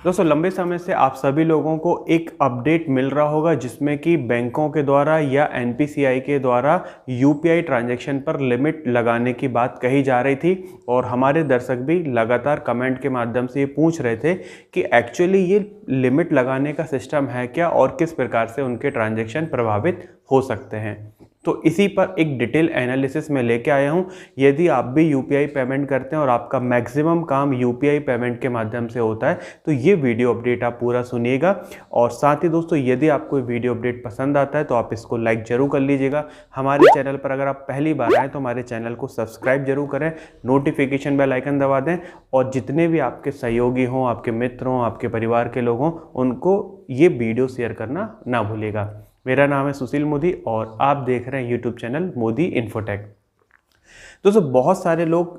दोस्तों लंबे समय से आप सभी लोगों को एक अपडेट मिल रहा होगा जिसमें कि बैंकों के द्वारा या एनपीसीआई के द्वारा यूपीआई ट्रांजैक्शन पर लिमिट लगाने की बात कही जा रही थी और हमारे दर्शक भी लगातार कमेंट के माध्यम से ये पूछ रहे थे कि एक्चुअली ये लिमिट लगाने का सिस्टम है क्या और किस प्रकार से उनके ट्रांजैक्शन प्रभावित हो सकते हैं। तो इसी पर एक डिटेल एनालिसिस में लेके आया हूँ। यदि आप भी यूपीआई पेमेंट करते हैं और आपका मैक्सिमम काम यूपीआई पेमेंट के माध्यम से होता है तो ये वीडियो अपडेट आप पूरा सुनिएगा। और साथ ही दोस्तों यदि आपको वीडियो अपडेट पसंद आता है तो आप इसको लाइक जरूर कर लीजिएगा। हमारे चैनल पर अगर आप पहली बार आए तो हमारे चैनल को सब्सक्राइब जरूर करें, नोटिफिकेशन बेल आइकन दबा दें और जितने भी आपके सहयोगी हों, आपके मित्र हों, आपके परिवार के लोग हों, उनको ये वीडियो शेयर करना ना भूलिएगा। मेरा नाम है सुशील मोदी और आप देख रहे हैं यूट्यूब चैनल मोदी इन्फोटेक। दोस्तों बहुत सारे लोग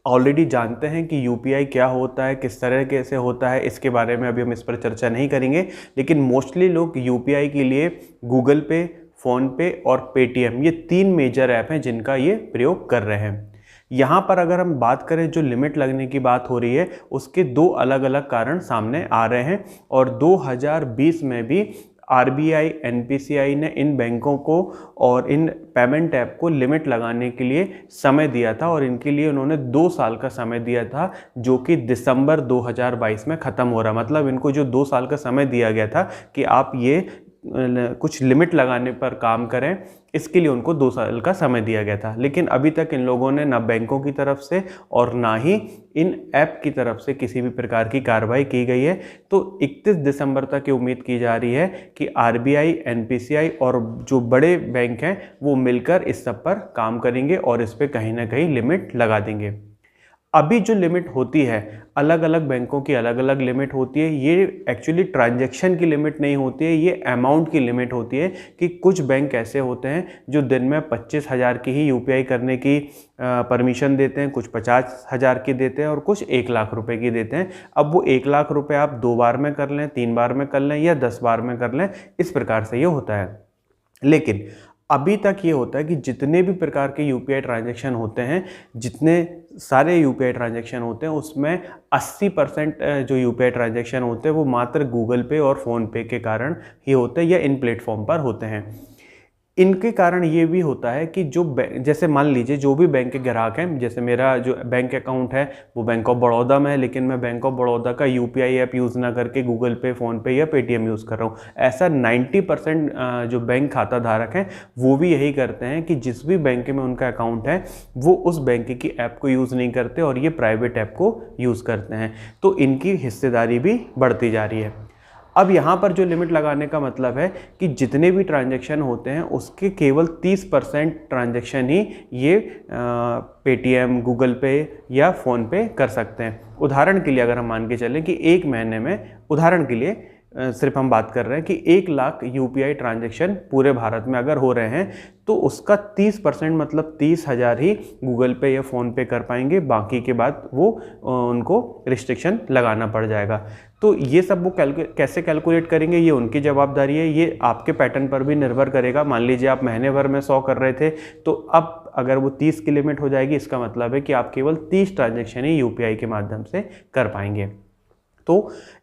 ऑलरेडी जानते हैं कि यूपीआई क्या होता है, किस तरह से होता है, इसके बारे में अभी हम इस पर चर्चा नहीं करेंगे। लेकिन मोस्टली लोग यूपीआई के लिए गूगल पे, फ़ोनपे और पेटीएम ये 3 मेजर ऐप हैं जिनका ये प्रयोग कर रहे हैं। यहाँ पर अगर हम बात करें जो लिमिट लगने की बात हो रही है उसके 2 अलग अलग कारण सामने आ रहे हैं और 2020 में भी आरबीआई, एनपीसीआई ने इन बैंकों को और इन पेमेंट ऐप को लिमिट लगाने के लिए समय दिया था और इनके लिए उन्होंने 2 साल का समय दिया था जो कि दिसंबर 2022 में ख़त्म हो रहा। मतलब इनको जो 2 साल का समय दिया गया था कि आप ये कुछ लिमिट लगाने पर काम करें, इसके लिए उनको 2 साल का समय दिया गया था। लेकिन अभी तक इन लोगों ने ना बैंकों की तरफ से और ना ही इन ऐप की तरफ से किसी भी प्रकार की कार्रवाई की गई है। तो 31 दिसंबर तक ये उम्मीद की जा रही है कि आरबीआई, एनपीसीआई और जो बड़े बैंक हैं वो मिलकर इस सब पर काम करेंगे और इस पर कहीं ना कहीं लिमिट लगा देंगे। अभी जो लिमिट होती है अलग अलग बैंकों की अलग अलग लिमिट होती है। ये एक्चुअली ट्रांजैक्शन की लिमिट नहीं होती है, ये अमाउंट की लिमिट होती है कि कुछ बैंक ऐसे होते हैं जो दिन में 25,000 की ही यूपीआई करने की परमिशन देते हैं, कुछ 50,000 की देते हैं और कुछ 1 लाख रुपए की देते हैं। अब वो 1 लाख रुपए आप 2 बार में कर लें, 3 बार में कर लें या 10 बार में कर लें, इस प्रकार से ये होता है। लेकिन अभी तक ये होता है कि जितने भी प्रकार के यूपीआई ट्रांजैक्शन होते हैं, जितने सारे यूपीआई ट्रांजैक्शन होते हैं उसमें 80% जो यूपीआई ट्रांजैक्शन होते हैं वो मात्र गूगल पे और फ़ोनपे के कारण ही होते हैं या इन प्लेटफॉर्म पर होते हैं। इनके कारण ये भी होता है कि जो जैसे मान लीजिए जो भी बैंक के ग्राहक हैं, जैसे मेरा जो बैंक अकाउंट है वो बैंक ऑफ बड़ौदा में है लेकिन मैं बैंक ऑफ बड़ौदा का यूपीआई ऐप यूज़ ना करके गूगल पे, फ़ोनपे या पेटीएम यूज़ कर रहा हूँ। ऐसा 90% जो बैंक खाता धारक हैं वो भी यही करते हैं कि जिस भी बैंक में उनका अकाउंट है वो उस बैंक की ऐप को यूज़ नहीं करते और ये प्राइवेट ऐप को यूज़ करते हैं। तो इनकी हिस्सेदारी भी बढ़ती जा रही है। अब यहाँ पर जो लिमिट लगाने का मतलब है कि जितने भी ट्रांजैक्शन होते हैं उसके केवल 30% ट्रांजैक्शन ही ये पेटीएम, गूगल पे या फ़ोनपे कर सकते हैं। उदाहरण के लिए अगर हम मान के चलें कि एक महीने में, उदाहरण के लिए सिर्फ हम बात कर रहे हैं कि 1 लाख यूपीआई ट्रांजैक्शन पूरे भारत में अगर हो रहे हैं तो उसका 30% मतलब 30,000 ही गूगल पे या फ़ोनपे कर पाएंगे, बाकी के बाद वो उनको रिस्ट्रिक्शन लगाना पड़ जाएगा। तो ये सब वो कैसे कैलकुलेट करेंगे ये उनकी जवाबदारी है, ये आपके पैटर्न पर भी निर्भर करेगा। मान लीजिए आप महीने भर में 100 कर रहे थे तो अब अगर वो 30 की लिमिट हो जाएगी, इसका मतलब है कि आप केवल 30 ट्रांजैक्शन ही यूपीआई के माध्यम से कर पाएंगे। तो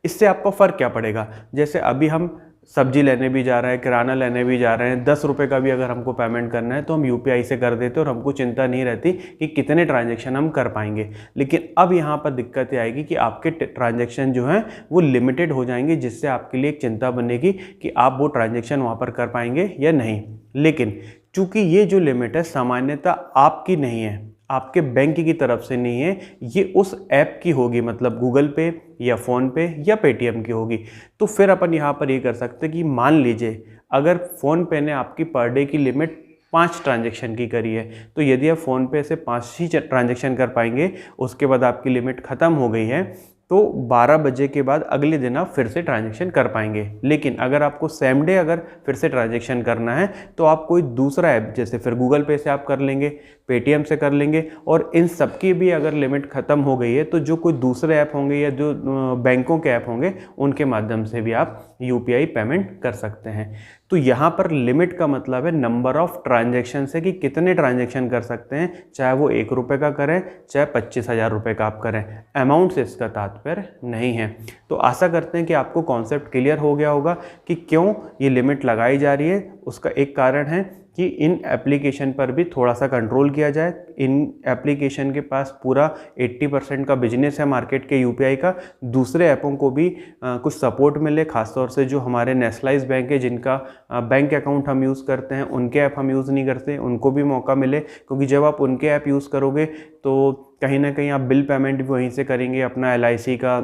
इससे आपको फ़र्क क्या पड़ेगा, जैसे अभी हम सब्जी लेने भी जा रहे हैं, किराना लेने भी जा रहे हैं, 10 रुपये का भी अगर हमको पेमेंट करना है तो हम यूपीआई से कर देते और हमको चिंता नहीं रहती कि कितने ट्रांजैक्शन हम कर पाएंगे। लेकिन अब यहाँ पर दिक्कत ये आएगी कि आपके ट्रांजैक्शन जो हैं वो लिमिटेड हो जाएंगे, जिससे आपके लिए एक चिंता बनेगी कि आप वो ट्रांजैक्शन वहाँ पर कर पाएंगे या नहीं। लेकिन चूँकि ये जो लिमिट है सामान्यतः आपकी नहीं है, आपके बैंक की तरफ से नहीं है, ये उस ऐप की होगी, मतलब गूगल पे या फ़ोनपे या पेटीएम की होगी। तो फिर अपन यहाँ पर ये कर सकते हैं कि मान लीजिए अगर फ़ोनपे ने आपकी पर डे की लिमिट 5 ट्रांजैक्शन की करी है तो यदि आप फ़ोनपे से 5 ही ट्रांजैक्शन कर पाएंगे, उसके बाद आपकी लिमिट ख़त्म हो गई है तो 12 बजे के बाद अगले दिन आप फिर से ट्रांजैक्शन कर पाएंगे। लेकिन अगर आपको सेम डे अगर फिर से ट्रांजैक्शन करना है तो आप कोई दूसरा ऐप, जैसे फिर गूगल पे से आप कर लेंगे, पेटीएम से कर लेंगे और इन सब की भी अगर लिमिट ख़त्म हो गई है तो जो कोई दूसरे ऐप होंगे या जो बैंकों के ऐप होंगे उनके माध्यम से भी आप यूपीआई पेमेंट कर सकते हैं। तो यहाँ पर लिमिट का मतलब है नंबर ऑफ ट्रांजैक्शन से कि कितने ट्रांजैक्शन कर सकते हैं, चाहे वो 1 रुपये का करें चाहे 25,000 रुपये का आप करें। अमाउंट से इसका तात्पर्य नहीं है। तो आशा करते हैं कि आपको कॉन्सेप्ट क्लियर हो गया होगा कि क्यों ये लिमिट लगाई जा रही है। उसका एक कारण है कि इन एप्लीकेशन पर भी थोड़ा सा कंट्रोल किया जाए। इन एप्लीकेशन के पास पूरा 80% का बिजनेस है मार्केट के यूपीआई का। दूसरे ऐपों को भी कुछ सपोर्ट मिले, खासतौर से जो हमारे नेशनलाइज बैंक है जिनका बैंक अकाउंट हम यूज़ करते हैं, उनके ऐप हम यूज़ नहीं करते, उनको भी मौका मिले। क्योंकि जब आप उनके ऐप यूज़ करोगे तो कहीं ना कहीं आप बिल पेमेंट भी वहीं से करेंगे, अपना LIC का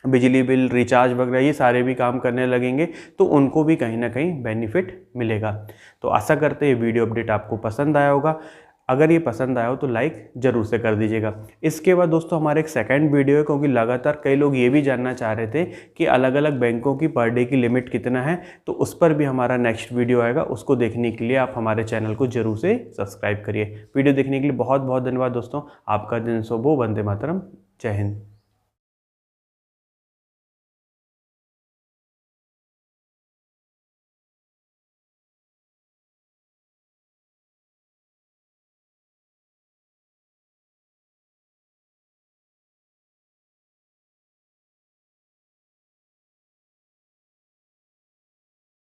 बिजली बिल, रिचार्ज वगैरह ये सारे भी काम करने लगेंगे, तो उनको भी कहीं ना कहीं बेनिफिट मिलेगा। तो आशा करते हैं ये वीडियो अपडेट आपको पसंद आया होगा। अगर ये पसंद आया हो तो लाइक ज़रूर से कर दीजिएगा। इसके बाद दोस्तों हमारे एक सेकंड वीडियो है, क्योंकि लगातार कई लोग ये भी जानना चाह रहे थे कि अलग अलग बैंकों की पर डे की लिमिट कितना है, तो उस पर भी हमारा नेक्स्ट वीडियो आएगा। उसको देखने के लिए आप हमारे चैनल को जरूर से सब्सक्राइब करिए। वीडियो देखने के लिए बहुत बहुत धन्यवाद दोस्तों। आपका दिन शुभ हो। वंदे मातरम। जय हिंद।